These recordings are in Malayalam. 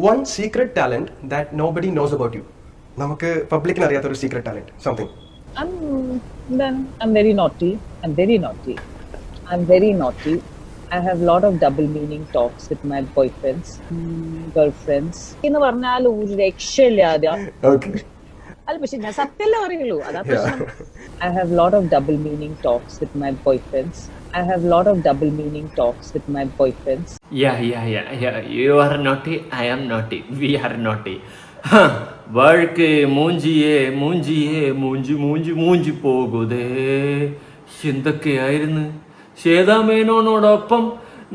One secret talent that nobody knows about you. നമുക്ക് പബ്ലിക്കിന് അറിയാത്ത ഒരു secret talent something. I'm very naughty. I'm very naughty. I'm very naughty. I have a lot of double meaning talks with my boyfriends, girlfriends. എന്ന് പറഞ്ഞാൽ ഒരു രക്ഷയില്ലാതെ. Okay. അല്ല പക്ഷെ ഞാൻ സത്യമല്ലേ പറയുള്ളൂ, അതാ പ്രശ്നം. I have a lot of double meaning talks with my boyfriends. I have a lot of double meaning talks with my boyfriends. Yeah. You are naughty, I am naughty. We are naughty. വഴക്ക് മൂഞ്ചിയേ മൂഞ്ചി പോകുതേ. എന്തൊക്കെയായിരുന്നു ശ്വേതാമേനോനോടൊപ്പം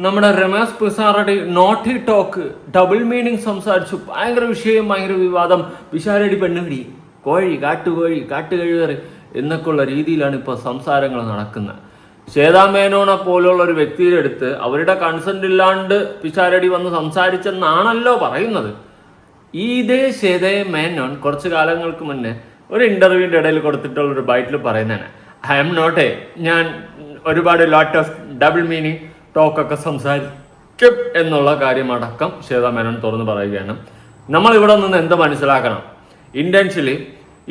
നമ്മുടെ Ramesh Pisharody naughty talk double meaning സംസാരിച്ചു. ഭയങ്കര വിഷയം, ഭയങ്കര വിവാദം. പിഷാരടി പെണ്ണുപിടി, കോഴി, കാട്ടുകഴുകറി എന്നൊക്കെയുള്ള രീതിയിലാണ് ഇപ്പോൾ സംസാരങ്ങൾ നടക്കുന്നത്. ശ്വേതാമേനോനെ പോലുള്ള ഒരു വ്യക്തിയുടെ അടുത്ത് അവരുടെ കൺസെന്റ് ഇല്ലാണ്ട് പിഷാരടി വന്ന് സംസാരിച്ചെന്നാണല്ലോ പറയുന്നത്. ഇതേ ശ്വേതാമേനോൻ കുറച്ച് കാലങ്ങൾക്ക് മുന്നേ ഒരു ഇന്റർവ്യൂവിൻ്റെ ഇടയിൽ കൊടുത്തിട്ടുള്ള ഒരു ബൈറ്റിൽ പറയുന്നതാണ്, ഐ എം നോട്ട് ഞാൻ ഒരുപാട് ലോട്ട് ഓഫ് ഡബിൾ മീനിങ് ടോക്കൊക്കെ സംസാരിക്കും എന്നുള്ള കാര്യമടക്കം ശ്വേതാമേനോൻ തുറന്ന് പറയുകയാണ്. നമ്മൾ ഇവിടെ നിന്ന് എന്ത് മനസ്സിലാക്കണം? ഇന്റൻഷ്യലി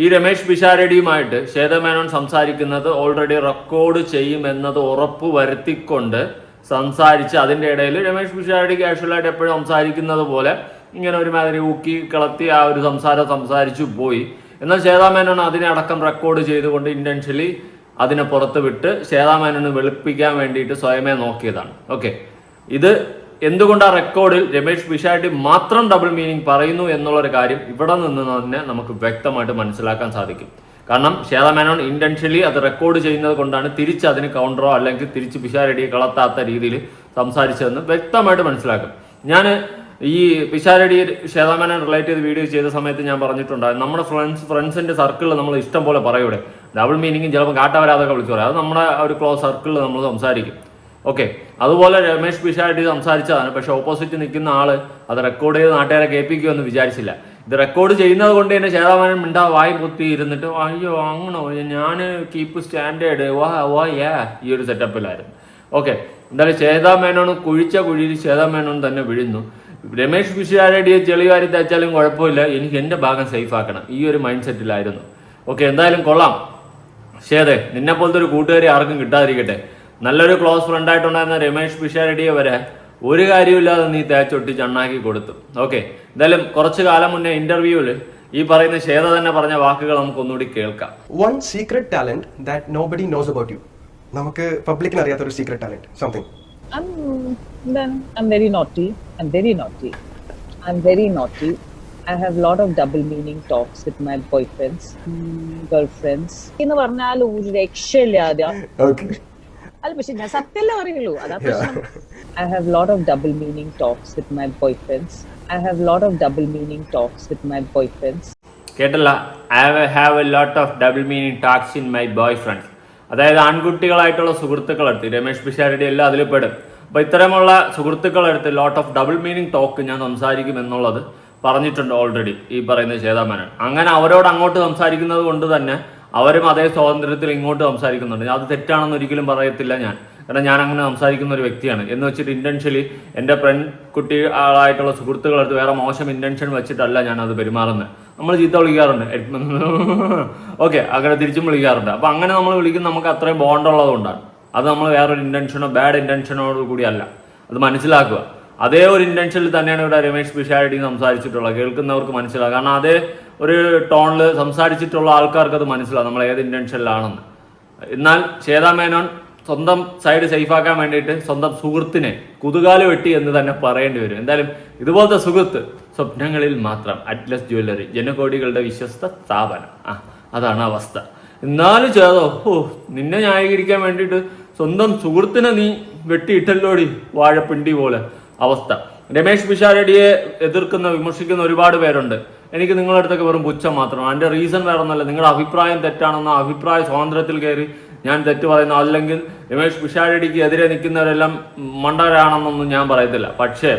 ഈ രമേശ് പിഷാരടിയുമായിട്ട് ശ്വേതാമേനോൻ സംസാരിക്കുന്നത് ഓൾറെഡി റെക്കോർഡ് ചെയ്യുമെന്നത് ഉറപ്പ് വരുത്തിക്കൊണ്ട് സംസാരിച്ച് അതിൻ്റെ ഇടയിൽ രമേശ് പിഷാരടി കാഷ്വലായിട്ട് എപ്പോഴും സംസാരിക്കുന്നത് പോലെ ഇങ്ങനെ ഒരുമാതിരി ഊക്കി കിളത്തി ആ ഒരു സംസാരിച്ചു പോയി. എന്നാൽ ശ്വേതാമേനോൻ അതിനെ അടക്കം റെക്കോർഡ് ചെയ്തുകൊണ്ട് ഇന്റൻഷ്യലി അതിനെ പുറത്ത് വിട്ട് ശ്വേതാമേനോന് വെളുപ്പിക്കാൻ വേണ്ടിയിട്ട് സ്വയമേ നോക്കിയതാണ്. ഓക്കെ, ഇത് എന്തുകൊണ്ടാണ് റെക്കോർഡിൽ രമേശ് പിഷാരടി മാത്രം ഡബിൾ മീനിങ് പറയുന്നു എന്നുള്ളൊരു കാര്യം ഇവിടെ നിന്ന് തന്നെ നമുക്ക് വ്യക്തമായിട്ട് മനസ്സിലാക്കാൻ സാധിക്കും. കാരണം ശ്വേതാമേനോൻ ഇന്റൻഷ്യലി അത് റെക്കോർഡ് ചെയ്യുന്നത് കൊണ്ടാണ് തിരിച്ച് അതിന് കൗണ്ടറോ അല്ലെങ്കിൽ തിരിച്ച് പിഷാരടിയെ കളത്താത്ത രീതിയിൽ സംസാരിച്ചതെന്ന് വ്യക്തമായിട്ട് മനസ്സിലാക്കും. ഞാൻ ഈ പിഷാരടി ശ്വേതാമേനോൻ റിലേറ്റ് ചെയ്ത് വീഡിയോ ചെയ്ത സമയത്ത് ഞാൻ പറഞ്ഞിട്ടുണ്ടായിരുന്നു, നമ്മുടെ ഫ്രണ്ട്സിന്റെ സർക്കിളിൽ നമ്മൾ ഇഷ്ടം പോലെ പറയൂടെ ഡബിൾ മീനിങ്ങും ചിലപ്പോൾ കാട്ടവരാതൊക്കെ വിളിച്ചു പറയും. അത് നമ്മുടെ ഒരു ക്ലോസ് സർക്കിളിൽ നമ്മൾ സംസാരിക്കും. ഓക്കെ, അതുപോലെ രമേശ് പിഷാരടി സംസാരിച്ചതാണ്. പക്ഷെ ഓപ്പോസിറ്റ് നിൽക്കുന്ന ആള് അത് റെക്കോർഡ് ചെയ്ത് നാട്ടുകാരെ കേൾപ്പിക്കുമെന്ന് വിചാരിച്ചില്ല. ഇത് റെക്കോർഡ് ചെയ്യുന്നത് കൊണ്ട് തന്നെ ശ്വേതാമേനോൻ മിണ്ടാ വായി പൊത്തി ഇരുന്നിട്ട് അയ്യോ അങ്ങനോ ഞാൻ കീപ്പ് സ്റ്റാൻഡേർഡ് ഈ ഒരു സെറ്റപ്പിലായിരുന്നു. ഓക്കെ, എന്തായാലും ശ്വേതാമേനോൻ കുഴിച്ച കുഴിയിൽ ശ്വേതാമേനോൻ തന്നെ വീഴുന്നു. രമേശ് പിഷാരടിയെ ചെളിവാരി തച്ചാലും കുഴപ്പമില്ല, എനിക്ക് എൻ്റെ ഭാഗം സേഫ് ആക്കണം, ഈ ഒരു മൈൻഡ് സെറ്റിലായിരുന്നു. ഓക്കെ, എന്തായാലും കൊള്ളാം ശ്വേതേ, നിന്നെ പോലത്തെ ഒരു കൂട്ടുകാരി ആർക്കും കിട്ടാതിരിക്കട്ടെ. നല്ലൊരു ക്ലോസ് ഫ്രണ്ട് ആയിട്ടുണ്ടായിരുന്ന രമേശ് പിഷാരടിയെ വരെ ഒരു കാര്യമില്ലാതെ നീ തേച്ചൊട്ടി ചണ്ണാക്കി കൊടുത്തു. ഓക്കെ, എന്തായാലും കുറച്ചു കാലം മുന്നേ ഇന്റർവ്യൂവിൽ ഈ പറയുന്ന ശ്വേത തന്നെ പറഞ്ഞ വാക്കുകൾ നമുക്ക് ഒന്നുകൂടി കേൾക്കാം. One secret talent that nobody knows about you. നമുക്ക് പബ്ലിക്കിന് അറിയാത്ത ഒരു secret talent something. I'm very naughty. I'm very naughty. I'm very naughty. I have a lot of double meaning talks with my boyfriends, girlfriends. എന്ന് പറഞ്ഞാൽ ഒരു രക്ഷയില്ലാതെ. Okay. അല്ല പക്ഷെ ഞാൻ സത്യമല്ലേ പറയുള്ളൂ, അതാ പ്രശ്നം. I have a lot of double meaning talks with my boyfriends. I have a lot of double meaning talks with my boyfriends. കേട്ടല്ല, I have a lot of double meaning talks in my boyfriends. അതായത് ആൺകുട്ടികളായിട്ടുള്ള സുഹൃത്തുക്കളെടുത്ത് രമേശ് പിഷാരടി എല്ലാം അതിൽ പെടും. അപ്പോൾ ഇത്തരമുള്ള സുഹൃത്തുക്കളെടുത്ത് lot of double meaning talk ഞാൻ സംസാരിക്കും എന്നുള്ളത് പറഞ്ഞിട്ടുണ്ട് ഓൾറെഡി ഈ പറയുന്ന ശ്വേതാമേനോൻ. അങ്ങനെ അവരോട് അങ്ങോട്ട് സംസാരിക്കുന്നത് കൊണ്ട് തന്നെ അവരും അതേ സ്വാതന്ത്ര്യത്തിൽ ഇങ്ങോട്ട് സംസാരിക്കുന്നുണ്ട്. അത് തെറ്റാണെന്ന് ഒരിക്കലും പറയത്തില്ല ഞാൻ, കാരണം ഞാൻ അങ്ങനെ സംസാരിക്കുന്ന ഒരു വ്യക്തിയാണ്. എന്ന് വെച്ചിട്ട് ഇന്റൻഷ്യലി എൻ്റെ കുട്ടികളായിട്ടുള്ള സുഹൃത്തുക്കളടുത്ത് വേറെ മോശം ഇന്റൻഷൻ വെച്ചിട്ടല്ല ഞാൻ അത് പെരുമാറുന്നത്. നമ്മൾ ചീത്ത വിളിക്കാറുണ്ട്, ഓക്കെ, അങ്ങനെ തിരിച്ചും വിളിക്കാറുണ്ട്. അപ്പം അങ്ങനെ നമ്മൾ വിളിക്കുന്ന നമുക്ക് അത്രയും ബോണ്ടുള്ളത് കൊണ്ടാണ്. അത് നമ്മൾ വേറൊരു ഇന്റൻഷനോ ബാഡ് ഇന്റൻഷനോട് കൂടി അല്ല, അത് മനസ്സിലാക്കുക. അതേ ഒരു ഇന്റൻഷനിൽ തന്നെയാണ് ഇവിടെ രമേശ് പിഷാരടി സംസാരിച്ചിട്ടുള്ളത്. കേൾക്കുന്നവർക്ക് മനസ്സിലാകും, കാരണം അതേ ഒരു ടോണിൽ സംസാരിച്ചിട്ടുള്ള ആൾക്കാർക്ക് അത് മനസ്സിലാവും നമ്മൾ ഏത് ഇന്റൻഷനിലാണെന്ന്. എന്നാൽ ശ്വേതാമേനോൻ സ്വന്തം സൈഡ് സേഫാക്കാൻ വേണ്ടിയിട്ട് സ്വന്തം സുഹൃത്തിനെ കുതുകാല് വെട്ടി എന്ന് തന്നെ പറയേണ്ടി വരും. എന്തായാലും ഇതുപോലത്തെ സുഹൃത്ത് സ്വപ്നങ്ങളിൽ മാത്രം. അറ്റ്ലസ് ജ്വല്ലറി, ജനകോടികളുടെ വിശ്വസ്ത സ്ഥാപനം. അതാണ് അവസ്ഥ. എന്നാലും ചേതോ, നിന്നെ ന്യായീകരിക്കാൻ വേണ്ടിയിട്ട് സ്വന്തം സുഹൃത്തിനെ നീ വെട്ടിയിട്ടല്ലോടി വാഴപ്പിണ്ടി പോലെ അവസ്ഥ. രമേശ് പിഷാരടിയെ എതിർക്കുന്ന വിമർശിക്കുന്ന ഒരുപാട് പേരുണ്ട്. എനിക്ക് നിങ്ങളുടെ അടുത്തൊക്കെ വെറും പുച്ഛം മാത്രമാണ്. അതിൻ്റെ റീസൺ വേറെ ഒന്നല്ല, നിങ്ങളുടെ അഭിപ്രായം തെറ്റാണെന്ന അഭിപ്രായ സ്വാതന്ത്ര്യത്തിൽ കയറി ഞാൻ തെറ്റ് പറയുന്നു. അല്ലെങ്കിൽ രമേശ് പിഷാരടിക്ക് എതിരെ നിൽക്കുന്നവരെല്ലാം മണ്ടരാണെന്നൊന്നും ഞാൻ പറയത്തില്ല. പക്ഷേ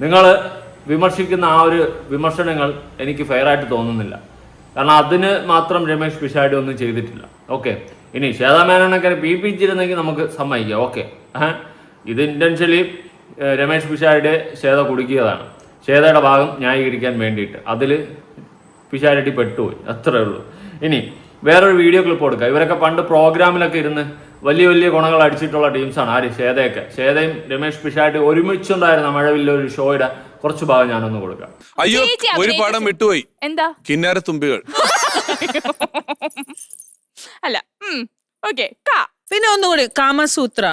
നിങ്ങൾ വിമർശിക്കുന്ന ആ ഒരു വിമർശനങ്ങൾ എനിക്ക് ഫെയറായിട്ട് തോന്നുന്നില്ല. കാരണം അതിന് മാത്രം രമേശ് പിഷാരടി ഒന്നും ചെയ്തിട്ടില്ല. ഓക്കെ, ഇനി ശ്വേതാമേനോനൊക്കെ പീപ്പിച്ചിരുന്നെങ്കിൽ നമുക്ക് സമ്മതിക്കാം. ഓക്കെ, ഇത് ഇന്റൻഷ്യലി രമേശ് പിഷാരടിയെ ശ്വേത കുടുക്കിയതാണ്. ശ്വേതയുടെ ഭാഗം ന്യായീകരിക്കാൻ വേണ്ടിയിട്ട്. അതിൽ പിഷാരടി പെട്ടുപോയി, അത്രേ ഉള്ളൂ. ഇനി വേറൊരു വീഡിയോ ക്ലിപ്പ് കൊടുക്കുക. ഇവരൊക്കെ പണ്ട് പ്രോഗ്രാമിലൊക്കെ ഇരുന്ന് വലിയ വലിയ ഗുണങ്ങൾ അടിച്ചിട്ടുള്ള ടീംസാണ്. ആര്? ശ്വേതയൊക്കെ. ശ്വേതയും രമേഷ് പിഷാരടി ഒരുമിച്ചുണ്ടായിരുന്ന മഴവില്ല ഒരു ഷോയുടെ കുറച്ച് ഭാഗം ഞാനൊന്ന് കൊടുക്കാം. അയ്യോ, ഒരു പാഠം വിട്ടുപോയി. എന്താ? കിന്നാരത്തുമ്പികൾ. അല്ല, ഓക്കെ. പിന്നെ ഒന്നുകൂടി കാമസൂത്ര.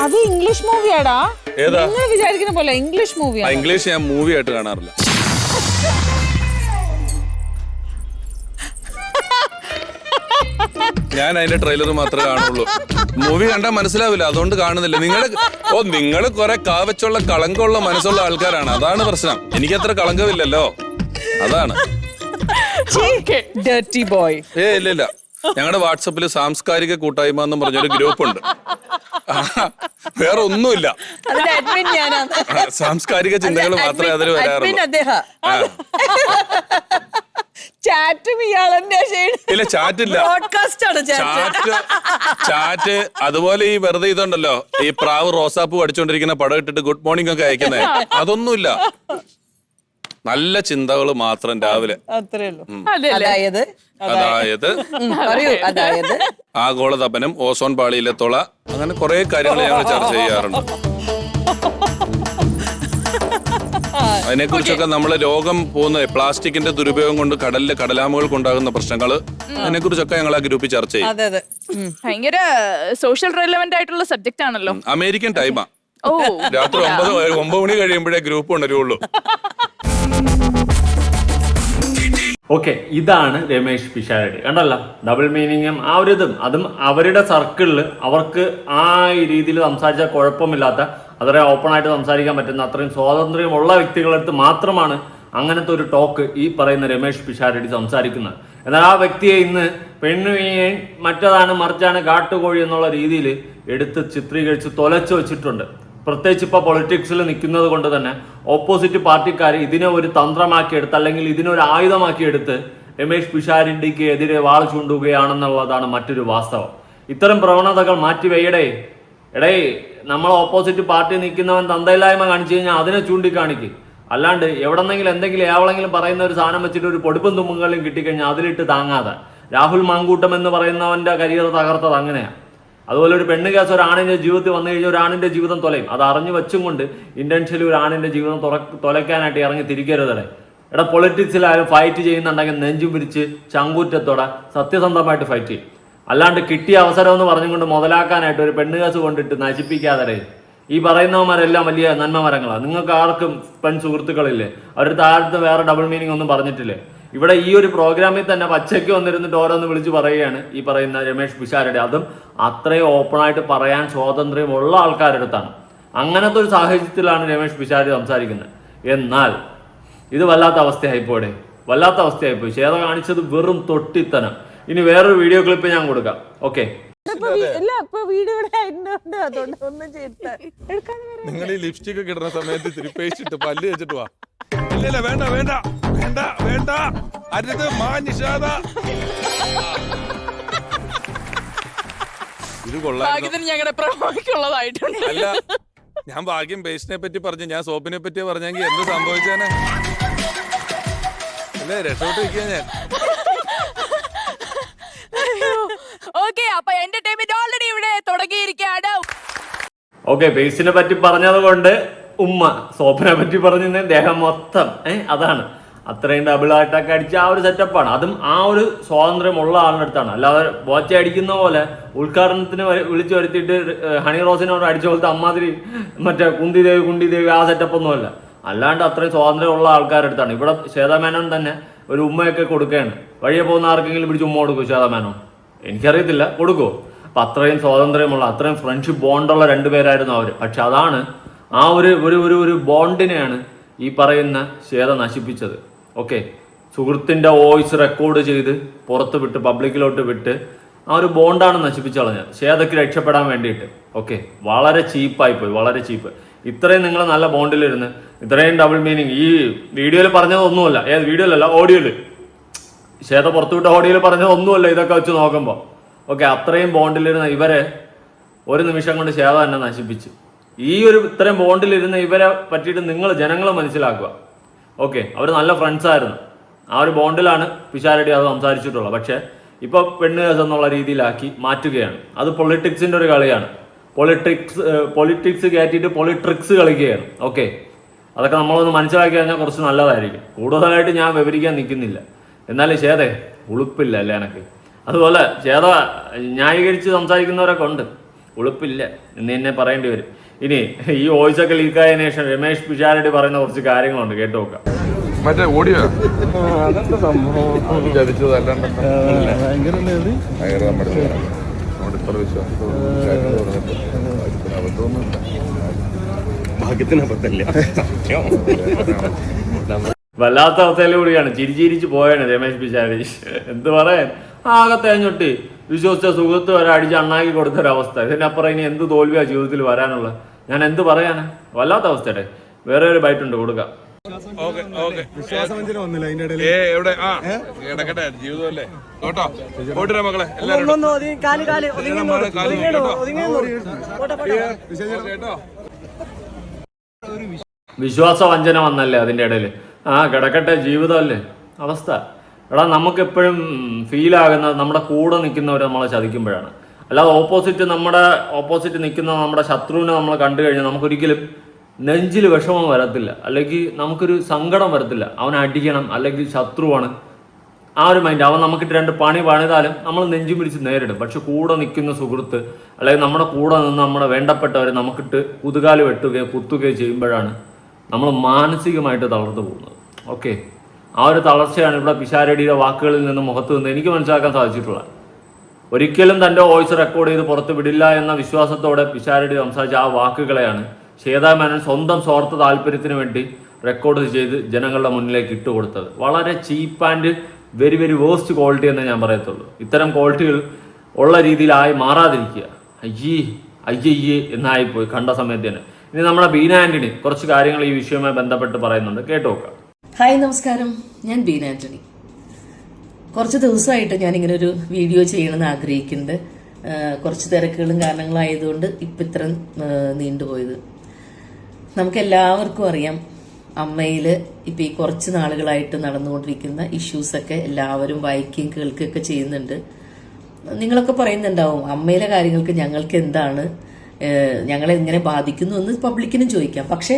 അത് ഇംഗ്ലീഷ് മൂവിയാടാ. ഏതാ? നിങ്ങൾ വിചാരിക്കുന്ന പോലെ ഇംഗ്ലീഷ് മൂവിയാണ്. ഇംഗ്ലീഷ് ഞാൻ മൂവി ആയിട്ട് കാണാറില്ല. ഞാൻ അതിന്റെ ട്രെയിലർ മാത്രമേ കാണുള്ളൂ. മൂവി കണ്ടാൽ മനസ്സിലാവില്ല, അതുകൊണ്ട് കാണുന്നില്ല. നിങ്ങള് കുറെ കാവച്ചുള്ള കളങ്കമുള്ള മനസ്സുള്ള ആൾക്കാരാണ്, അതാണ് പ്രശ്നം. എനിക്കത്ര കളങ്കമില്ലല്ലോ, അതാണ്. Dirty boy. ഇല്ല, ഞങ്ങളുടെ വാട്സപ്പിൽ സാംസ്കാരിക കൂട്ടായ്മ എന്ന് പറഞ്ഞൊരു ഗ്രൂപ്പ് ഉണ്ട്. വേറെ ഒന്നുമില്ല, സാംസ്കാരിക ചിന്തകൾ മാത്രമേ അതിൽ വരാറുള്ളൂ. ചാറ്റും ഇയാളെന്നെ ഇല്ല, ചാറ്റില്ല. ചാറ്റ് അതുപോലെ ഈ വെറുതെ ഇതുണ്ടല്ലോ, ഈ പ്രാവ് റോസാപ്പൂ അടിച്ചോണ്ടിരിക്കുന്ന പടം ഇട്ടിട്ട് ഗുഡ് മോർണിംഗ് ഒക്കെ അയക്കുന്നേ, അതൊന്നുമില്ല. നല്ല ചിന്തകൾ മാത്രം രാവിലെ. അതായത് ആഗോളതപനം, ഓസോൺ പാളിയിലെ തുള, അങ്ങനെ കുറെ കാര്യങ്ങൾ ഞങ്ങൾ ചർച്ച ചെയ്യാറുണ്ട്. അതിനെക്കുറിച്ചൊക്കെ നമ്മൾ ലോകം പോകുന്ന പ്ലാസ്റ്റിക്കിന്റെ ദുരുപയോഗം കൊണ്ട് കടലിലെ കടലാമകൾക്ക് ഉണ്ടാകുന്ന പ്രശ്നങ്ങൾ, അതിനെക്കുറിച്ചൊക്കെ ഞങ്ങൾ ആ ഗ്രൂപ്പിൽ ചർച്ച ചെയ്യും. ഭയങ്കര സോഷ്യൽ റെലവന്റ് ആയിട്ടുള്ള സബ്ജക്റ്റ് ആണല്ലോ. അമേരിക്കൻ ടൈമാ. രാത്രി 9 മണി കഴിയുമ്പോഴേ ഗ്രൂപ്പ് ഉണരുള്ളൂ. ഓക്കെ, ഇതാണ് രമേഷ് പിഷാരടി. കണ്ടല്ലോ, ഡബിൾ മീനിങ്ങും ആ ഒരു ഇതും. അതും അവരുടെ സർക്കിളിൽ അവർക്ക് ആ രീതിയിൽ സംസാരിച്ചാൽ കുഴപ്പമില്ലാത്ത, അത്രയും ഓപ്പൺ ആയിട്ട് സംസാരിക്കാൻ പറ്റുന്ന, അത്രയും സ്വാതന്ത്ര്യമുള്ള വ്യക്തികളടുത്ത് മാത്രമാണ് അങ്ങനത്തെ ഒരു ടോക്ക് ഈ പറയുന്ന രമേഷ് പിഷാരടി സംസാരിക്കുന്നത്. എന്നാൽ ആ വ്യക്തിയെ ഇന്ന് പെണ്ണുവീൻ മറ്റതാണ് മറിച്ചാണ് കാട്ടുകോഴി എന്നുള്ള രീതിയിൽ എടുത്ത് ചിത്രീകരിച്ച് തൊലച്ചു വെച്ചിട്ടുണ്ട്. പ്രത്യേകിച്ച് ഇപ്പോൾ പൊളിറ്റിക്സിൽ നിൽക്കുന്നത് കൊണ്ട് തന്നെ ഓപ്പോസിറ്റ് പാർട്ടിക്കാർ ഇതിനെ ഒരു തന്ത്രമാക്കിയെടുത്ത്, അല്ലെങ്കിൽ ഇതിനൊരു ആയുധമാക്കിയെടുത്ത് രമേഷ് പിഷാരടിക്ക് എതിരെ വാൾ ചൂണ്ടുകയാണെന്നുള്ളതാണ് മറ്റൊരു വാസ്തവം. ഇത്തരം പ്രവണതകൾ മാറ്റി വെയ്യടേ. നമ്മൾ ഓപ്പോസിറ്റ് പാർട്ടി നിൽക്കുന്നവൻ തന്തയില്ലായ്മ കാണിച്ചു കഴിഞ്ഞാൽ അതിനെ ചൂണ്ടിക്കാണിക്കും. അല്ലാണ്ട് എവിടെന്നെങ്കിലും എന്തെങ്കിലും ഏവളെങ്കിലും പറയുന്ന ഒരു സാധനം വെച്ചിട്ട് ഒരു പൊടിപ്പും തുമ്മുകളും കിട്ടിക്കഴിഞ്ഞാൽ അതിലിട്ട് താങ്ങാതെ. രാഹുൽ മാങ്കൂട്ടം എന്ന് പറയുന്നവന്റെ കരിയർ തകർത്തത് അങ്ങനെയാണ്. അതുപോലെ ഒരു പെണ്ണ് കേസ് ഒരാണിന്റെ ജീവിതത്തിൽ വന്നു കഴിഞ്ഞാൽ ഒരാണിന്റെ ജീവിതം തൊലയും. അത് അറിഞ്ഞു വെച്ചും കൊണ്ട് ഇന്റൻഷ്യലി ഒരു ആണിന്റെ ജീവിതം തൊലയ്ക്കാനായിട്ട് ഇറങ്ങി തിരിക്കരുതടേ. പൊളിറ്റിക്സിലായാലും ഫൈറ്റ് ചെയ്യുന്നുണ്ടെങ്കിൽ നെഞ്ചും പിരിച്ച് ചങ്കൂറ്റത്തോടെ സത്യസന്ധമായിട്ട് ഫൈറ്റ് ചെയ്യും. അല്ലാണ്ട് കിട്ടിയ അവസരം എന്ന് പറഞ്ഞുകൊണ്ട് മുതലാക്കാനായിട്ട് ഒരു പെണ്ണ് കേസ് കൊണ്ടിട്ട് നശിപ്പിക്കാതെ. ഈ പറയുന്നവന്മാരെല്ലാം വലിയ നന്മ മരങ്ങളാണ്. നിങ്ങൾക്ക് ആർക്കും പെൺ സുഹൃത്തുക്കളില്ലേ? അവരുടെ താഴത്ത് വേറെ ഡബിൾ മീനിങ് ഒന്നും പറഞ്ഞിട്ടില്ലേ? ഇവിടെ ഈ ഒരു പ്രോഗ്രാമിൽ തന്നെ പച്ചയ്ക്ക് വന്നിരുന്നിട്ട് ഓരോന്ന് വിളിച്ച് പറയുകയാണ് ഈ പറയുന്ന രമേഷ് പിഷാരടി. അതും അത്രയും ഓപ്പണായിട്ട് പറയാൻ സ്വാതന്ത്ര്യമുള്ള ആൾക്കാരുടെ അടുത്താണ്. അങ്ങനത്തെ ഒരു സാഹചര്യത്തിലാണ് രമേഷ് പിഷാരടി സംസാരിക്കുന്നത്. എന്നാൽ ഇത് വല്ലാത്ത അവസ്ഥയായിപ്പോടെ, വല്ലാത്ത അവസ്ഥയായിപ്പോയി. ശ്വേത കാണിച്ചത് വെറും തൊട്ടിത്തനം. ഇനി വേറൊരു വീഡിയോ ക്ലിപ്പ് ഞാൻ കൊടുക്കാം. ഓക്കെ, നിങ്ങൾ ഈ ലിപ്സ്റ്റിക് ഒക്കെ ഇടുന്ന സമയത്ത് ഇത്തിരി പേസ്റ്റ് പല്ല് വെച്ചിട്ട് വാ. ഇല്ല, വേണ്ട വേണ്ട വേണ്ട വേണ്ട, അരുത് മാനിഷാദ. ഇത് കൊള്ളാം. ഞങ്ങളുടെ പ്രമോയ്ക്കുള്ളതായിട്ടുണ്ട്. അല്ല, ഞാൻ ഭാഗ്യം പേസ്റ്റിനെ പറ്റി പറഞ്ഞു, ഞാൻ സോപ്പിനെ പറ്റി പറഞ്ഞെങ്കിൽ എന്ത് സംഭവിച്ചേനെ? അല്ലേ, രക്ഷോട്ട് വയ്ക്കാൻ ഞാൻ. ഓക്കെ, അപ്പൊ എന്റർടൈൻമെന്റ് ഓൾറെഡി ഇവിടെ തുടങ്ങിയിരിക്കുകയാണ്. ഓക്കെ, പേസ്റ്റിനെ പറ്റി പറഞ്ഞത് കൊണ്ട് ഉമ്മ, സോപ്പിനെ പറ്റി പറഞ്ഞ ദേഹം മൊത്തം അതാണ്. അത്രയും ഡബിൾ ആയിട്ടൊക്കെ അടിച്ച ആ ഒരു സെറ്റപ്പാണ്. അതും ആ ഒരു സ്വാതന്ത്ര്യമുള്ള ആളുടെ അടുത്താണ്. അല്ലാതെ ബോച്ച അടിക്കുന്ന പോലെ ഉദ്ഘാടനത്തിന് വിളിച്ചു വരുത്തിയിട്ട് ഹണി റോസിനോട് അടിച്ച പോലത്തെ അമ്മാതിരി മറ്റേ കുണ്ടിദേവി ആ സെറ്റപ്പൊന്നുമല്ല. അല്ലാണ്ട് അത്രയും സ്വാതന്ത്ര്യമുള്ള ആൾക്കാരുടെ അടുത്താണ്. ഇവിടെ ശ്വേതാമേനോൻ തന്നെ ഒരു ഉമ്മയൊക്കെ കൊടുക്കുകയാണ്. വഴിയെ പോകുന്ന ആർക്കെങ്കിലും പിടിച്ച് ഉമ്മ കൊടുക്കും ശ്വേതാമേനോൻ? എനിക്കറിയത്തില്ല, കൊടുക്കുമോ? അപ്പം അത്രയും സ്വാതന്ത്ര്യമുള്ള, അത്രയും ഫ്രണ്ട്ഷിപ്പ് ബോണ്ടുള്ള രണ്ടുപേരായിരുന്നു അവർ. പക്ഷെ അതാണ് ആ ഒരു ബോണ്ടിനെയാണ് ഈ പറയുന്ന ശ്വേത നശിപ്പിച്ചത്. ഓക്കെ, സുഹൃത്തിൻ്റെ വോയിസ് റെക്കോർഡ് ചെയ്ത് പുറത്ത് വിട്ട് പബ്ലിക്കിലോട്ട് വിട്ട് ആ ഒരു ബോണ്ടാണ് നശിപ്പിച്ചു കളഞ്ഞത് ശ്വേതയ്ക്ക് രക്ഷപ്പെടാൻ വേണ്ടിയിട്ട്. ഓക്കെ, വളരെ ചീപ്പായിപ്പോയി, വളരെ ചീപ്പ്. ഇത്രയും നിങ്ങൾ നല്ല ബോണ്ടിലിരുന്ന് ഇത്രയും ഡബിൾ മീനിങ് ഈ വീഡിയോയിൽ പറഞ്ഞതൊന്നുമല്ല. ഏത് വീഡിയോയിലല്ല, ഓഡിയോയിൽ. ശ്വേത പുറത്തുവിട്ട ഓഡിയോയിൽ പറഞ്ഞതൊന്നുമല്ല ഇതൊക്കെ വെച്ച് നോക്കുമ്പോൾ. ഓക്കെ, അത്രയും ബോണ്ടിലിരുന്ന ഇവരെ ഒരു നിമിഷം കൊണ്ട് ശ്വേത തന്നെ നശിപ്പിച്ച്. ഈ ഒരു ഇത്തരം ബോണ്ടിലിരുന്ന് ഇവരെ പറ്റിയിട്ട് നിങ്ങൾ ജനങ്ങൾ മനസ്സിലാക്കുക. ഓക്കെ, അവർ നല്ല ഫ്രണ്ട്സ് ആയിരുന്നു. ആ ഒരു ബോണ്ടിലാണ് പിഷാരടി അത് സംസാരിച്ചിട്ടുള്ളത്. പക്ഷേ ഇപ്പോൾ പെണ്ണ് കേസ് എന്നുള്ള രീതിയിലാക്കി മാറ്റുകയാണ്. അത് പൊളിറ്റിക്സിൻ്റെ ഒരു കളിയാണ്. പൊളിറ്റിക്സ് കയറ്റിയിട്ട് പൊളിട്രിക്സ് കളിക്കുകയാണ്. ഓക്കെ, അതൊക്കെ നമ്മളൊന്ന് മനസ്സിലാക്കി കഴിഞ്ഞാൽ കുറച്ച് നല്ലതായിരിക്കും. കൂടുതലായിട്ട് ഞാൻ വിവരിക്കാൻ നിൽക്കുന്നില്ല. എന്നാലും ശേതേ ഉളുപ്പില്ല അല്ലേ എനക്ക്. അതുപോലെ ശേത ന്യായീകരിച്ച് സംസാരിക്കുന്നവരൊക്കെ ഉണ്ട്. ഉളുപ്പില്ല എന്ന് തന്നെ പറയേണ്ടി വരും. ഇനി ഈ വോയിസ് ഒക്കെ ലീക്കായതിനു ശേഷം രമേശ് പിഷാരടി പറയുന്ന കുറച്ച് കാര്യങ്ങളുണ്ട്, കേട്ടു നോക്കാം. മറ്റേ ഓടിയോ വല്ലാത്ത അവസ്ഥയിലൂടെയാണ് ചിരിച്ചിരിച്ച് പോയാണ് രമേശ് പിഷാരടി. എന്ത് പറയാൻ, ആകെ തേഞ്ഞൊട്ടി വിശ്വസിച്ച സുഹൃത്ത് വരെ അടിച്ച് അണ്ണാക്കി കൊടുത്തൊരവസ്ഥ. ഇതിനപ്പുറം ഇനി എന്ത് തോൽവിയാ ജീവിതത്തിൽ വരാനുള്ള? ഞാൻ എന്ത് പറയാനാ? വല്ലാത്ത അവസ്ഥയുടെ. വേറെ ഒരു ബൈറ്റ് ഉണ്ട്, കൊടുക്കാം. ജീവിതമല്ലേ കേട്ടോ, ഓട്ടിരാ മക്കളെ എല്ലാരും. വിശ്വാസവഞ്ചന വന്നല്ലേ അതിൻ്റെ ഇടയിൽ. കിടക്കട്ടെ, ജീവിതമല്ലേ അവസ്ഥ. എടാ, നമുക്കെപ്പോഴും ഫീലാകുന്നത് നമ്മുടെ കൂടെ നിൽക്കുന്നവർ നമ്മളെ ചതിക്കുമ്പോഴാണ്. അല്ലാതെ ഓപ്പോസിറ്റ് നിൽക്കുന്ന നമ്മുടെ ശത്രുവിനെ നമ്മൾ കണ്ടു കഴിഞ്ഞാൽ നമുക്കൊരിക്കലും നെഞ്ചിൽ വിഷമം വരത്തില്ല, അല്ലെങ്കിൽ നമുക്കൊരു സങ്കടം വരത്തില്ല. അവനെ അടിക്കണം, അല്ലെങ്കിൽ ശത്രുവാണ്, ആ ഒരു മൈൻഡ്. അവൻ നമുക്കിട്ട് രണ്ട് പണി പണിതാലും നമ്മൾ നെഞ്ചു പിടിച്ച് നേരിടും. പക്ഷെ കൂടെ നിൽക്കുന്ന സുഹൃത്ത് അല്ലെങ്കിൽ നമ്മുടെ കൂടെ നിന്ന് നമ്മുടെ വേണ്ടപ്പെട്ടവരെ നമുക്കിട്ട് കുതുകാല് വെട്ടുകയോ കുത്തുകയോ ചെയ്യുമ്പോഴാണ് നമ്മൾ മാനസികമായിട്ട് തളർന്നു പോകുന്നത്. ഓക്കെ, ആ ഒരു തളർച്ചയാണ് ഇവിടെ പിഷാരടിയുടെ വാക്കുകളിൽ നിന്ന് മുഖത്ത് നിന്ന് എനിക്ക് മനസ്സിലാക്കാൻ സാധിച്ചിട്ടുള്ളത്. ഒരിക്കലും തൻ്റെ വോയിസ് റെക്കോർഡ് ചെയ്ത് പുറത്ത് വിടില്ല എന്ന വിശ്വാസത്തോടെ പിഷാരടി സംസാരിച്ച ആ വാക്കുകളെയാണ് ശ്വേതാ മേനോൻ സ്വന്തം സ്വാർത്ഥ താല്പര്യത്തിന് വേണ്ടി റെക്കോർഡ് ചെയ്ത് ജനങ്ങളുടെ മുന്നിലേക്ക് ഇട്ടുകൊടുത്തത്. വളരെ ചീപ്പ് and very very waste quality എന്നേ ഞാൻ പറയത്തുള്ളൂ. ഇത്തരം ക്വാളിറ്റികൾ ഉള്ള രീതിയിലായി മാറാതിരിക്കുക. അയ്യേ എന്നായിപ്പോയി കണ്ട സമയത്ത് തന്നെ. ഇനി നമ്മുടെ ബീന ആന്റണി കുറച്ച് കാര്യങ്ങൾ ഈ വിഷയവുമായി ബന്ധപ്പെട്ട് പറയുന്നുണ്ട്, കേട്ടു നോക്കാം. ഹായ്, നമസ്കാരം. ഞാൻ ബീന ആന്റണി. കുറച്ച് ദിവസമായിട്ട് ഞാനിങ്ങനെ ഒരു വീഡിയോ ചെയ്യണമെന്ന് ആഗ്രഹിക്കുന്നുണ്ട്. കുറച്ച് തിരക്കുകളും കാരണങ്ങളായതുകൊണ്ട് ഇപ്പം ഇത്ര നീണ്ടുപോയത്. നമുക്കെല്ലാവർക്കും അറിയാം, അമ്മയിൽ ഇപ്പം ഈ കുറച്ച് നാളുകളായിട്ട് നടന്നുകൊണ്ടിരിക്കുന്ന ഇഷ്യൂസൊക്കെ എല്ലാവരും വായിക്കുകയും കേൾക്കുകയൊക്കെ ചെയ്യുന്നുണ്ട്. നിങ്ങളൊക്കെ പറയുന്നുണ്ടാവും അമ്മയിലെ കാര്യങ്ങൾക്ക് ഞങ്ങൾക്ക് എന്താണ്, ഞങ്ങളെ എങ്ങനെ ബാധിക്കുന്നു എന്ന് പബ്ലിക്കിനും ചോദിക്കാം. പക്ഷേ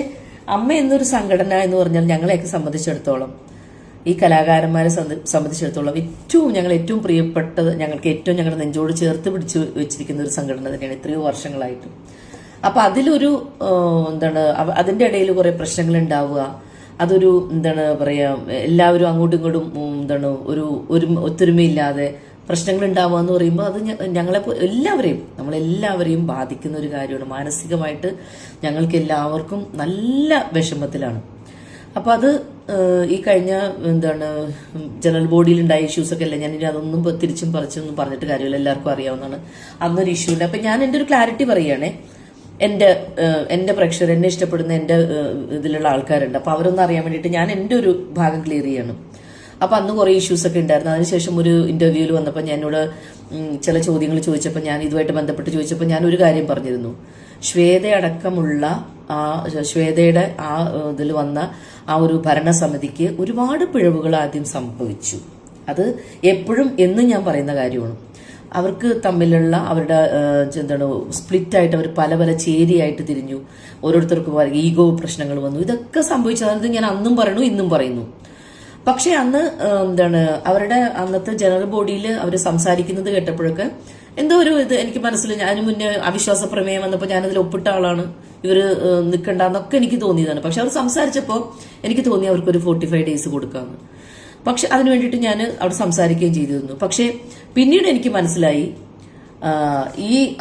അമ്മ എന്നൊരു സംഘടന എന്ന് പറഞ്ഞാൽ ഞങ്ങളെയൊക്കെ സംബന്ധിച്ചിടത്തോളം, ഈ കലാകാരന്മാരെ സംബന്ധിച്ചിടത്തോളം ഞങ്ങൾ ഏറ്റവും പ്രിയപ്പെട്ടത്, ഞങ്ങൾക്ക് ഏറ്റവും ഞങ്ങളുടെ നെഞ്ചോട് ചേർത്ത് പിടിച്ച് വെച്ചിരിക്കുന്ന ഒരു സംഘടന തന്നെയാണ് എത്രയോ വർഷങ്ങളായിട്ടും. അപ്പം അതിലൊരു അതിൻ്റെ ഇടയിൽ കുറേ പ്രശ്നങ്ങൾ ഉണ്ടാവുക, അതൊരു എല്ലാവരും അങ്ങോട്ടും ഇങ്ങോട്ടും ഒരു ഒത്തൊരുമയില്ലാതെ പ്രശ്നങ്ങൾ ഉണ്ടാവുക എന്ന് പറയുമ്പോൾ അത് നമ്മളെല്ലാവരെയും ബാധിക്കുന്ന ഒരു കാര്യമാണ്. മാനസികമായിട്ട് ഞങ്ങൾക്ക് എല്ലാവർക്കും നല്ല വിഷമത്തിലാണ്. അപ്പം അത് ഈ കഴിഞ്ഞ ജനറൽ ബോഡിയിൽ ഉണ്ടായ ഇഷ്യൂസൊക്കെ അല്ലേ, ഞാനിനി അതൊന്നും തിരിച്ചും പറിച്ചൊന്നും പറഞ്ഞിട്ട് കാര്യമില്ല, എല്ലാവർക്കും അറിയാവുന്നതാണ്. അന്നൊരു ഇഷ്യൂ ഉണ്ട്. അപ്പം ഞാൻ എൻ്റെ ഒരു ക്ലാരിറ്റി പറയുകയാണേ, എൻ്റെ പ്രേക്ഷകർ, എന്നെ ഇഷ്ടപ്പെടുന്ന എൻ്റെ ഇതിലുള്ള ആൾക്കാരുണ്ട്. അപ്പോൾ അവരൊന്നും അറിയാൻ വേണ്ടിയിട്ട് ഞാൻ എൻ്റെ ഒരു ഭാഗം ക്ലിയർ ചെയ്യണം. അപ്പം അന്ന് കുറേ ഇഷ്യൂസൊക്കെ ഉണ്ടായിരുന്നു. അതിനുശേഷം ഒരു ഇൻ്റർവ്യൂവിൽ വന്നപ്പോൾ എന്നോട് ചില ചോദ്യങ്ങൾ ചോദിച്ചപ്പോൾ, ഞാൻ ഇതുമായിട്ട് ബന്ധപ്പെട്ട് ചോദിച്ചപ്പോൾ ഞാൻ ഒരു കാര്യം പറഞ്ഞിരുന്നു. ശ്വേതയടക്കമുള്ള ശ്വേതയുടെ ഇതിൽ വന്ന ആ ഒരു ഭരണസമിതിക്ക് ഒരുപാട് പിഴവുകൾ ആദ്യം സംഭവിച്ചു. അത് എപ്പോഴും എന്നും ഞാൻ പറയുന്ന കാര്യമാണ്. അവർക്ക് തമ്മിലുള്ള അവരുടെ സ്പ്ലിറ്റായിട്ട് അവർ പല പല ചേരിയായിട്ട് തിരിഞ്ഞു. ഓരോരുത്തർക്കും ഈഗോ പ്രശ്നങ്ങൾ വന്നു. ഇതൊക്കെ സംഭവിച്ചത് ഞാൻ അന്നും പറയണു, ഇന്നും പറയുന്നു. പക്ഷെ അന്ന് അവരുടെ അന്നത്തെ ജനറൽ ബോഡിയിൽ അവർ സംസാരിക്കുന്നത് കേട്ടപ്പോഴൊക്കെ എന്തോ ഒരു ഇത് എനിക്ക് മനസ്സിലായി. അതിന് മുന്നേ അവിശ്വാസ പ്രമേയം വന്നപ്പോൾ ഞാനതിൽ ഒപ്പിട്ട ആളാണ്, ഇവർ നിൽക്കണ്ടെന്നൊക്കെ എനിക്ക് തോന്നിയതാണ്. പക്ഷെ അവർ സംസാരിച്ചപ്പോൾ എനിക്ക് തോന്നി അവർക്കൊരു 45 days കൊടുക്കാമെന്ന്. പക്ഷെ അതിനു വേണ്ടിയിട്ട് ഞാൻ അവിടെ സംസാരിക്കുകയും ചെയ്തിരുന്നു. പക്ഷേ പിന്നീട് എനിക്ക് മനസ്സിലായി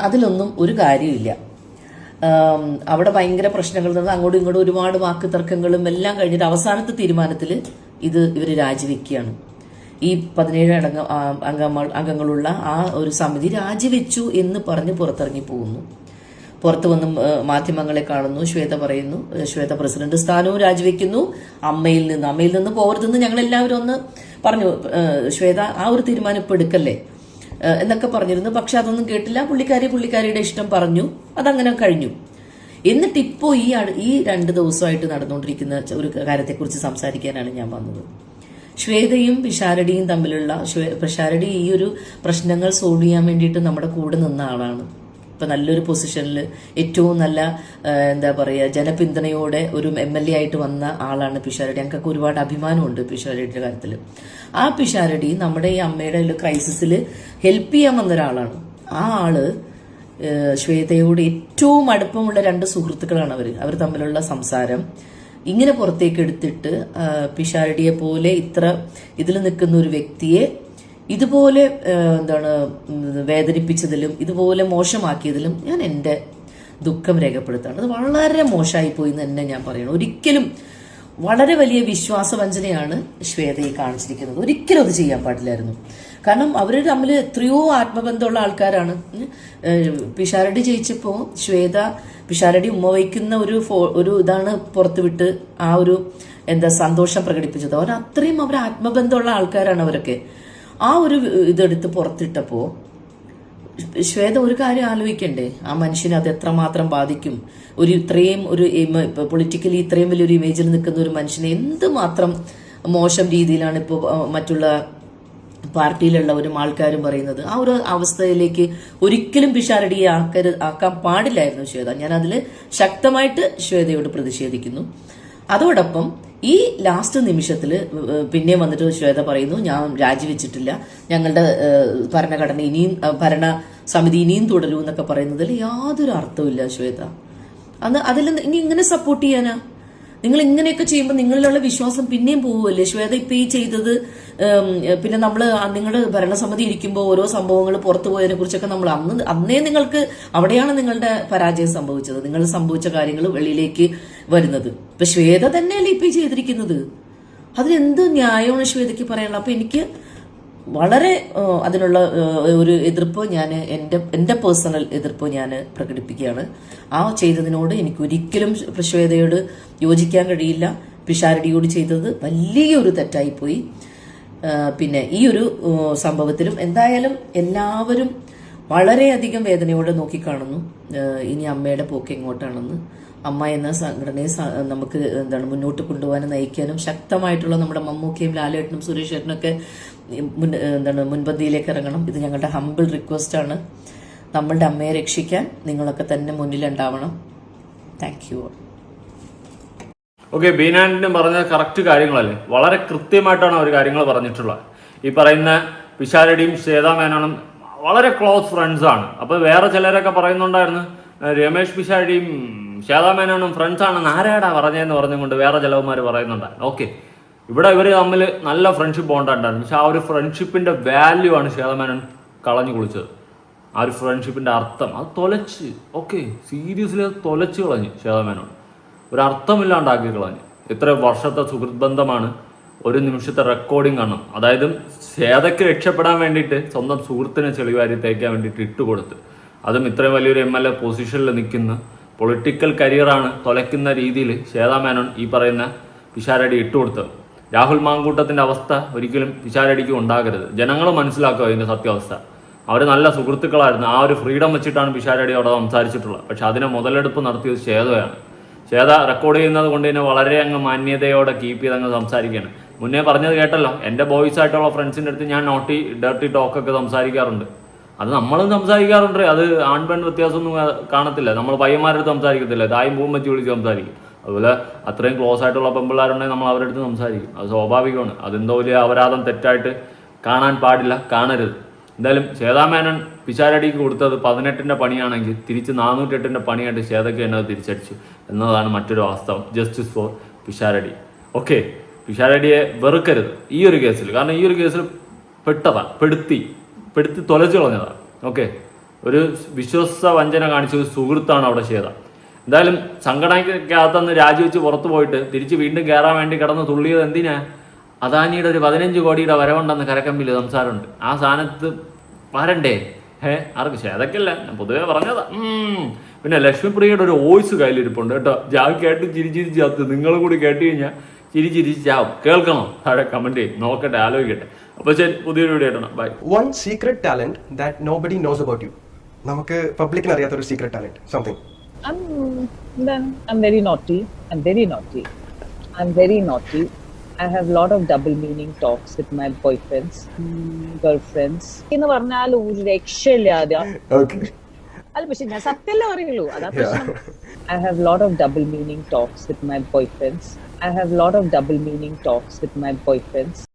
അതിലൊന്നും ഒരു കാര്യമില്ല. അവിടെ ഭയങ്കര പ്രശ്നങ്ങൾ നടന്ന് അങ്ങോട്ടും ഇങ്ങോട്ടും ഒരുപാട് വാക്ക് തർക്കങ്ങളും എല്ലാം കഴിഞ്ഞിട്ട് അവസാനത്തെ തീരുമാനത്തിൽ ഇവർ രാജിവെക്കുകയാണ്. ഈ 17 അംഗങ്ങളുള്ള ആ ഒരു സമിതി രാജിവെച്ചു എന്ന് പറഞ്ഞ് പുറത്തിറങ്ങി പോകുന്നു. പുറത്ത് വന്ന് മാധ്യമങ്ങളെ കാണുന്നു. ശ്വേത പറയുന്നു, ശ്വേത പ്രസിഡന്റ് സ്ഥാനവും രാജിവെക്കുന്നു. അമ്മയിൽ നിന്ന് പോകരുതെന്ന് ഞങ്ങളെല്ലാവരും ഒന്ന് പറഞ്ഞു. ശ്വേത ആ ഒരു തീരുമാനം ഇപ്പം എടുക്കല്ലേ എന്നൊക്കെ പറഞ്ഞിരുന്നു. പക്ഷെ അതൊന്നും കേട്ടില്ല. പുള്ളിക്കാരിയുടെ ഇഷ്ടം പറഞ്ഞു, അതങ്ങനെ കഴിഞ്ഞു. എന്നിട്ട് ഇപ്പോൾ ഈ 2 ദിവസമായിട്ട് നടന്നുകൊണ്ടിരിക്കുന്ന ഒരു കാര്യത്തെക്കുറിച്ച് സംസാരിക്കാനാണ് ഞാൻ വന്നത്. ശ്വേതയും പിഷാരടിയും തമ്മിലുള്ള പിഷാരടി ഈ ഒരു പ്രശ്നങ്ങൾ സോൾവ് ചെയ്യാൻ വേണ്ടിയിട്ട് നമ്മുടെ കൂടെ നിന്ന ആളാണ്. ഇപ്പം നല്ലൊരു പൊസിഷനിൽ ഏറ്റവും നല്ല എന്താ പറയുക ജനപിന്തുണയോടെ ഒരു MLA ആയിട്ട് വന്ന ആളാണ് പിഷാരടി. ഞങ്ങൾക്ക് ഒരുപാട് അഭിമാനമുണ്ട് പിഷാരടിയുടെ കാര്യത്തിൽ. ആ പിഷാരടി നമ്മുടെ ഈ അമ്മയുടെ ഒരു ക്രൈസിസിൽ ഹെൽപ്പ് ചെയ്യാൻ വന്ന ഒരാളാണ്. ആ ആള് ശ്വേതയോട് ഏറ്റവും അടുപ്പമുള്ള 2 സുഹൃത്തുക്കളാണ് അവർ തമ്മിലുള്ള സംസാരം ഇങ്ങനെ പുറത്തേക്ക് എടുത്തിട്ട് പിഷാരടിയെ പോലെ ഇത്ര ഇതിൽ നിൽക്കുന്ന ഒരു വ്യക്തിയെ ഇതുപോലെ വേദനിപ്പിച്ചതിലും ഇതുപോലെ മോശമാക്കിയതിലും ഞാൻ എൻ്റെ ദുഃഖം രേഖപ്പെടുത്താണ്. അത് വളരെ മോശമായി പോയി എന്ന് തന്നെ ഞാൻ പറയണം. ഒരിക്കലും വളരെ വലിയ വിശ്വാസവഞ്ചനയാണ് ശ്വേതയെ കാണിച്ചിരിക്കുന്നത്. ഒരിക്കലും അത് ചെയ്യാൻ പാടില്ലായിരുന്നു. കാരണം അവർ തമ്മിൽ എത്രയോ ആത്മബന്ധമുള്ള ആൾക്കാരാണ്. പിഷാരടി ജയിച്ചപ്പോൾ ശ്വേത പിഷാരടി ഉമ്മ വയ്ക്കുന്ന ഒരു ഇതാണ് പുറത്തുവിട്ട് ആ ഒരു സന്തോഷം പ്രകടിപ്പിച്ചത്. അത്രയും അവർ ആത്മബന്ധമുള്ള ആൾക്കാരാണ് അവരൊക്കെ. ആ ഒരു ഇതെടുത്ത് പുറത്തിട്ടപ്പോൾ ശ്വേത ഒരു കാര്യം ആലോചിക്കണ്ടേ, ആ മനുഷ്യനെ അത് എത്രമാത്രം ബാധിക്കും. ഇത്രയും പൊളിറ്റിക്കലി ഇത്രയും വലിയൊരു ഇമേജിൽ നിൽക്കുന്ന ഒരു മനുഷ്യനെ എന്തുമാത്രം മോശം രീതിയിലാണ് ഇപ്പോൾ മറ്റുള്ള പാർട്ടിയിലുള്ളവരും ആൾക്കാരും പറയുന്നത്. ആ ഒരു അവസ്ഥയിലേക്ക് ഒരിക്കലും പിഷാരടിയെ ആക്കാൻ പാടില്ലായിരുന്നു ശ്വേത. ഞാൻ അതിൽ ശക്തമായിട്ട് ശ്വേതയോട് പ്രതിഷേധിക്കുന്നു. അതോടൊപ്പം ഈ ലാസ്റ്റ് നിമിഷത്തിൽ പിന്നെ വന്നിട്ട് ശ്വേത പറയുന്നു ഞാൻ രാജിവെച്ചിട്ടില്ല, ഞങ്ങളുടെ ഭരണഘടന ഇനിയും ഭരണ സമിതി ഇനിയും തുടരൂ എന്നൊക്കെ പറയുന്നതിൽ യാതൊരു അർത്ഥമില്ല ശ്വേത. അതിൽ ഇനി ഇങ്ങനെ സപ്പോർട്ട് ചെയ്യാനാ? നിങ്ങൾ ഇങ്ങനെയൊക്കെ ചെയ്യുമ്പോൾ നിങ്ങളിലുള്ള വിശ്വാസം പിന്നെയും പോവുമല്ലേ? ശ്വേത ഇപ്പം ഈ ചെയ്തത് പിന്നെ നമ്മൾ നിങ്ങളുടെ ഭരണസമിതി ഇരിക്കുമ്പോൾ ഓരോ സംഭവങ്ങൾ പുറത്തു പോയതിനെ കുറിച്ചൊക്കെ നമ്മൾ അന്നേ നിങ്ങൾക്ക് അവിടെയാണ് നിങ്ങളുടെ പരാജയം സംഭവിച്ചത്. നിങ്ങൾ സംഭവിച്ച കാര്യങ്ങൾ വെളിയിലേക്ക് വരുന്നത്. ഇപ്പൊ ശ്വേത തന്നെയല്ലേ ഇപ്പം ചെയ്തിരിക്കുന്നത്. അതിനെന്ത് ന്യായമാണ് ശ്വേതയ്ക്ക് പറയാനുള്ളത്? അപ്പൊ എനിക്ക് വളരെ അതിനുള്ള ഒരു എതിർപ്പ് ഞാൻ എൻ്റെ പേഴ്സണൽ എതിർപ്പ് ഞാൻ പ്രകടിപ്പിക്കുകയാണ്. ആ ചെയ്തതിനോട് എനിക്ക് ഒരിക്കലും ശ്വേതയോട് യോജിക്കാൻ കഴിയില്ല. പിഷാരടിയോട് ചെയ്തത് വലിയൊരു തെറ്റായിപ്പോയി. പിന്നെ ഈ ഒരു സംഭവത്തിലും എന്തായാലും എല്ലാവരും വളരെയധികം വേദനയോടെ നോക്കിക്കാണുന്നു ഇനി അമ്മയുടെ പോക്ക് എങ്ങോട്ടാണെന്ന്. അമ്മ എന്ന സംഘടനയെ നമുക്ക് മുന്നോട്ട് കൊണ്ടുപോകാനും നയിക്കാനും ശക്തമായിട്ടുള്ള നമ്മുടെ മമ്മൂക്കയും ലാലേട്ടനും സുരേഷ് ഏട്ടനൊക്കെ മുൻപന്തിയിലേക്ക് ഇറങ്ങണം. ഇത് ഞങ്ങളുടെ ഹംബിൾ റിക്വസ്റ്റ് ആണ്. നമ്മളുടെ അമ്മയെ രക്ഷിക്കാൻ നിങ്ങളൊക്കെ തന്നെ മുന്നിലുണ്ടാവണം. Thank you. ഓക്കെ, ബീനാൻഡിനും പറഞ്ഞ കറക്റ്റ് കാര്യങ്ങളല്ലേ, വളരെ കൃത്യമായിട്ടാണ് അവർ കാര്യങ്ങൾ പറഞ്ഞിട്ടുള്ളത്. ഈ പറയുന്ന പിഷാരടിയും ശ്വേതാ മേനോനും വളരെ ക്ലോസ് ഫ്രണ്ട്സ് ആണ്. അപ്പോൾ വേറെ ചിലരൊക്കെ പറയുന്നുണ്ടായിരുന്നു രമേഷ് പിഷാരടിയും ശ്വേതാ മേനോനും ഫ്രണ്ട്സ് ആണെന്ന് ആരാടാ പറഞ്ഞതെന്ന് പറഞ്ഞുകൊണ്ട് വേറെ ചിലവന്മാർ പറയുന്നുണ്ടായിരുന്നു. ഓക്കെ, ഇവിടെ ഇവർ തമ്മിൽ നല്ല ഫ്രണ്ട്ഷിപ്പ് ബോണ്ടായിരുന്നു. പക്ഷെ ആ ഒരു ഫ്രണ്ട്ഷിപ്പിന്റെ വാല്യൂ ആണ് ശ്വേതാ മേനോൻ കളഞ്ഞു കുളിച്ചത്. ആ ഒരു ഫ്രണ്ട്ഷിപ്പിന്റെ അർത്ഥം അത് തൊലച്ച്, ഓക്കെ സീരിയസ്ലി അത് തൊലച്ച് കളഞ്ഞു ശ്വേതാ മേനോൻ. ഒരു അർത്ഥമില്ലാണ്ടാക്കി കളഞ്ഞു. ഇത്ര വർഷത്തെ സുഹൃത്ത് ബന്ധമാണ് ഒരു നിമിഷത്തെ റെക്കോർഡിംഗ് കാണണം. അതായത് ശ്വേതയ്ക്ക് രക്ഷപ്പെടാൻ വേണ്ടിയിട്ട് സ്വന്തം സുഹൃത്തിനെ ചെളിവാരി തേക്കാൻ വേണ്ടിയിട്ട് ഇട്ടുകൊടുത്ത്, അതും ഇത്രയും വലിയൊരു MLA പൊസിഷനിൽ നിൽക്കുന്ന പൊളിറ്റിക്കൽ കരിയറാണ് തൊലയ്ക്കുന്ന രീതിയിൽ ശ്വേതാ മേനോൻ ഈ പറയുന്ന പിഷാരടി ഇട്ടുകൊടുത്തത്. രാഹുൽ മാങ്കൂട്ടത്തിൻ്റെ അവസ്ഥ ഒരിക്കലും പിഷാരടിക്ക് ഉണ്ടാകരുത്. ജനങ്ങൾ മനസ്സിലാക്കുക അതിൻ്റെ സത്യാവസ്ഥ. അവർ നല്ല സുഹൃത്തുക്കളായിരുന്നു. ആ ഒരു ഫ്രീഡം വെച്ചിട്ടാണ് പിഷാരടി അവിടെ സംസാരിച്ചിട്ടുള്ളത്. പക്ഷെ അതിനെ മുതലെടുപ്പ് നടത്തിയത് ശ്വേതയാണ്. ശ്വേത റെക്കോർഡ് ചെയ്യുന്നത് കൊണ്ട് തന്നെ വളരെ അങ്ങ് മാന്യതയോടെ കീപ്പ് ചെയ്ത് അങ്ങ് സംസാരിക്കുകയാണ്. മുന്നേ പറഞ്ഞത് കേട്ടല്ലോ, എൻ്റെ ബോയ്സ് ആയിട്ടുള്ള ഫ്രണ്ട്സിൻ്റെ അടുത്ത് ഞാൻ ഡർട്ടി ടോക്കൊക്കെ സംസാരിക്കാറുണ്ട്. അത് നമ്മളും സംസാരിക്കാറുണ്ട്. അത് ആൺ പെൺ വ്യത്യാസമൊന്നും കാണത്തില്ല. നമ്മൾ പയ്യന്മാരുടെ അടുത്ത് സംസാരിക്കത്തില്ല, തായും പൂവും വെച്ച് വിളിച്ച് സംസാരിക്കും. അതുപോലെ അത്രയും ക്ലോസ് ആയിട്ടുള്ള പെൺപിള്ളേരുണ്ടെങ്കിൽ നമ്മൾ അവരുടെ അടുത്ത് സംസാരിക്കും. അത് സ്വാഭാവികമാണ്. അതെന്തോ വലിയ അപരാധം തെറ്റായിട്ട് കാണാൻ പാടില്ല, കാണരുത്. എന്തായാലും ശ്വേതാ മേനോൻ പിഷാരടിക്ക് കൊടുത്തത് 18ന്റെ പണിയാണെങ്കിൽ തിരിച്ച് 408ന്റെ പണിയായിട്ട് ശ്വേതയ്ക്ക് തന്നെ അത് തിരിച്ചടിച്ചു എന്നതാണ് മറ്റൊരു വാസ്തവം. Justice for Pisharody. ഓക്കെ, പിഷാരടിയെ വെറുക്കരുത് ഈ ഒരു കേസിൽ. കാരണം ഈ ഒരു കേസിൽ പെടുത്തി തൊലച്ചു കളഞ്ഞതാണ്. ഓക്കെ, ഒരു വിശ്വസ വഞ്ചന കാണിച്ച ഒരു സുഹൃത്താണ് അവിടെ ശ്വേത. എന്തായാലും സംഘടനയ്ക്കകത്തുനിന്ന് രാജിവെച്ച് പുറത്തു പോയിട്ട് തിരിച്ച് വീണ്ടും കയറാൻ വേണ്ടി കിടന്ന് തുള്ളിയത് എന്തിനാ? അദാനിയുടെ ഒരു 15 കോടിയുടെ വരവുണ്ടെന്ന് കരക്കമ്പിൽ സംസാരമുണ്ട്. ആ സ്ഥാനത്ത് വരണ്ടേ? ആർക്ക്? ശ്വേതയ്ക്കല്ല, ഞാൻ പൊതുവെ പറഞ്ഞതാ. പിന്നെ ലക്ഷ്മിപ്രിയയുടെ ഒരു വോയിസ് കയ്യിലിരിപ്പുണ്ട് കേട്ടോ. കേട്ട് ചിരിച്ചിരിച്ചാത്ത് നിങ്ങളും കൂടി കേട്ട് കഴിഞ്ഞാൽ ചിരിച്ചിരിച്ചാവും. കേൾക്കണം, താഴെ കമന്റ് ചെയ്യും, നോക്കട്ടെ, ആലോചിക്കട്ടെ. അപ്പോൾ ശരി, പുതിയൊരു വീഡിയോ ആയിട്ടാണ്. Bye. One secret talent that nobody knows about you. നമുക്ക് പബ്ലിക്കിന് അറിയാത്ത ഒരു secret talent, something. I'm very naughty. I'm very naughty. I'm very naughty. I have a lot of double meaning talks with my boyfriends, girlfriends. എന്ന് പറഞ്ഞാൽ ഒരു രക്ഷയില്ലാതെ ഓക്കെ അല്ല പക്ഷെ ഞാൻ സത്യമല്ലേ പറയുള്ളൂ അതാ പ്രശ്നം. I have a lot of double meaning talks with my boyfriends. I have a lot of double meaning talks with my boyfriends.